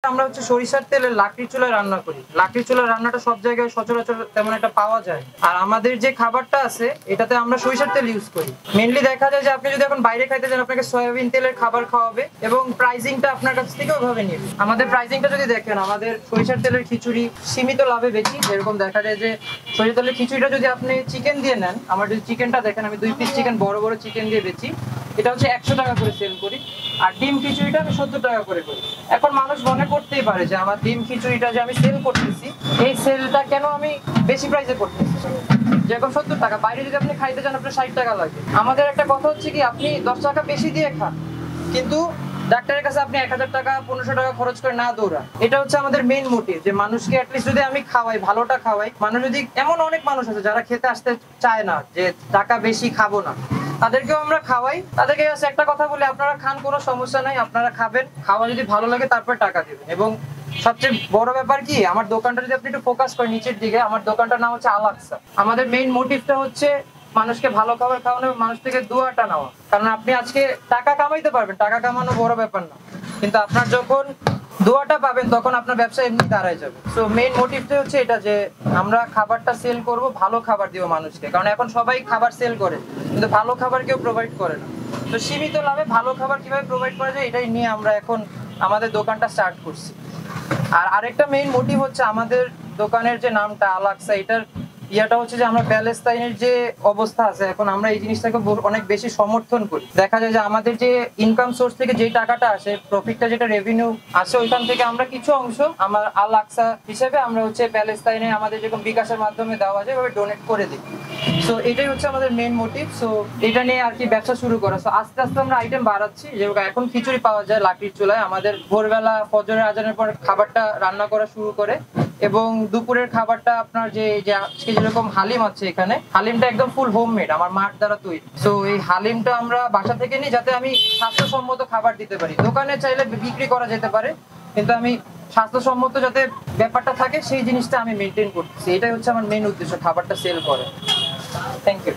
আমরা হচ্ছে সরিষার তেলে লাকড়ির চুলায় রান্না করি। লাকড়ির চুলার রান্নাটা সব জায়গায় সচরাচর তেমন একটা পাওয়া যায়। আর আমাদের যে খাবারটা আছে এটাতে আমরা সরিষার তেল ইউজ করি। মেইনলি দেখা যায় যে আপনি যদি এখন বাইরে খাইতে যান আপনাকে সয়াবিন তেলের খাবার খাওয়াবে এবং প্রাইসিংটা আপনার কাছ থেকে ওইভাবে নেবে। আমাদের প্রাইসিংটা যদি দেখেন আমাদের সরিষার তেলের খিচুড়ি সীমিত লাভে বেশি। যেরকম দেখা যায় যে সরিষার তেলের খিচুড়িটা যদি আপনি চিকেন দিয়ে নেন, আমার যদি চিকেনটা দেখেন আমি 2 পিস চিকেন বড় বড় চিকেন দিয়ে বেচি, এটা হচ্ছে 100 টাকা করে সেল করি। আর ডিম খিচুড়িটা আমি 70 টাকা করে করি। এখন মানুষ মনে করতেই পারে যে আমার ডিম খিচুড়িটা যে আমি সেল করতেছি এই সেলটা কেন আমি বেশি প্রাইসে করতেছি। যেরকম 70 টাকা, বাইরে যদি আপনি খাইতে যান আপনার 60 টাকা লাগে। আমাদের একটা কথা হচ্ছে কি আপনি 10 টাকা বেশি দিয়ে খান কিন্তু ডাক্তারের কাছে আপনি 1000 টাকা 1500 টাকা খরচ করে না দৌড়ান। এটা হচ্ছে আমাদের মেইন মোটিভ, যে মানুষকে অ্যাটলিস্ট যদি আমি খাওয়াই, ভালোটা খাওয়াই। মানুষ যদি, এমন অনেক মানুষ আছে যারা খেতে আসতে চায় না, যে টাকা বেশি খাবো না, তাদেরকেও আমরা খাওয়াই। তাদেরকে একটা কথা বলি, আপনারা খান, কোনো সমস্যা নাই, আপনারা খাবেন, খাওয়া যদি ভালো লাগে তারপর টাকা দিবেন। এবং সবচেয়ে বড় ব্যাপার কি, আমার দোকানটা যদি আপনি একটু ফোকাস করেন নিচের দিকে, আমার দোকানটার নাম হচ্ছে আল-আকসা। আমাদের মেইন মোটিভটা হচ্ছে মানুষকে ভালো খাবার খাওয়ানো, মানুষ থেকে দোয়াটা নেওয়া। কারণ আপনি আজকে টাকা কামাইতে পারবেন, টাকা কামানো বড় ব্যাপার না, কিন্তু আপনার যখন দোয়াটা পাবেন তখন আপনার ব্যবসা এমনি দাঁড়ায় যাবে। সো মেইন মোটিভটা হচ্ছে এটা, যে আমরা খাবারটা সেল করব, ভালো খাবার দিব মানুষকে। কারণ এখন সবাই খাবার সেল করে কিন্তু ভালো খাবার কেউ প্রোভাইড করে না। তো সীমিত লাভে ভালো খাবার কিভাবে প্রোভাইড করা যায় এটাই নিয়ে আমরা এখন আমাদের দোকানটা স্টার্ট করছি। আর আরেকটা মেইন মোটিভ হচ্ছে আমাদের দোকানের যে নামটা আল-আকসা, এটার ইয়াটা হচ্ছে যে আমরা প্যালেস্তাইনের যে অবস্থা আছে এখন, আমরা এই জিনিসটাকে অনেক বেশি সমর্থন করি। দেখা যায় যে আমাদের যে ইনকাম সোর্স থেকে যে টাকাটা আসে, প্রফিটটা যেটা রেভিনিউ আসে, ওইখান থেকে আমরা কিছু অংশ আমার আল-আকসা হিসেবে আমরা হচ্ছে প্যালেস্তাইনে আমাদের যেরকম বিকাশের মাধ্যমে দেওয়া যায় ওভাবে ডোনেট করে দিই। সো এটাই হচ্ছে আমাদের মেইন মোটিভ। সো এটা নিয়ে আর কি ব্যবসা শুরু করা। সো আস্তে আস্তে আমরা আইটেম বাড়াচ্ছি। যেরকম এখন খিচুড়ি পাওয়া যায় লাকড়ির চুলায়, আমাদের ভোরবেলা ফজরের আজানের পর খাবারটা রান্না করা শুরু করে, এবং দুপুরের খাবারটা আপনার যে আজকে যেরকম হালিম আছে, এখানে হালিমটা একদম ফুল হোমমেড, আমার মার দ্বারা তৈরি। সো এই হালিমটা আমরা বাসা থেকে নিই যাতে আমি স্বাস্থ্যসম্মত খাবার দিতে পারি। দোকানে চাইলে বিক্রি করা যেতে পারে কিন্তু আমি স্বাস্থ্যসম্মত যাতে ব্যাপারটা থাকে সেই জিনিসটা আমি মেনটেন করতেছি। এটাই হচ্ছে আমার মেইন উদ্দেশ্য, খাবারটা সেল করে। Thank you.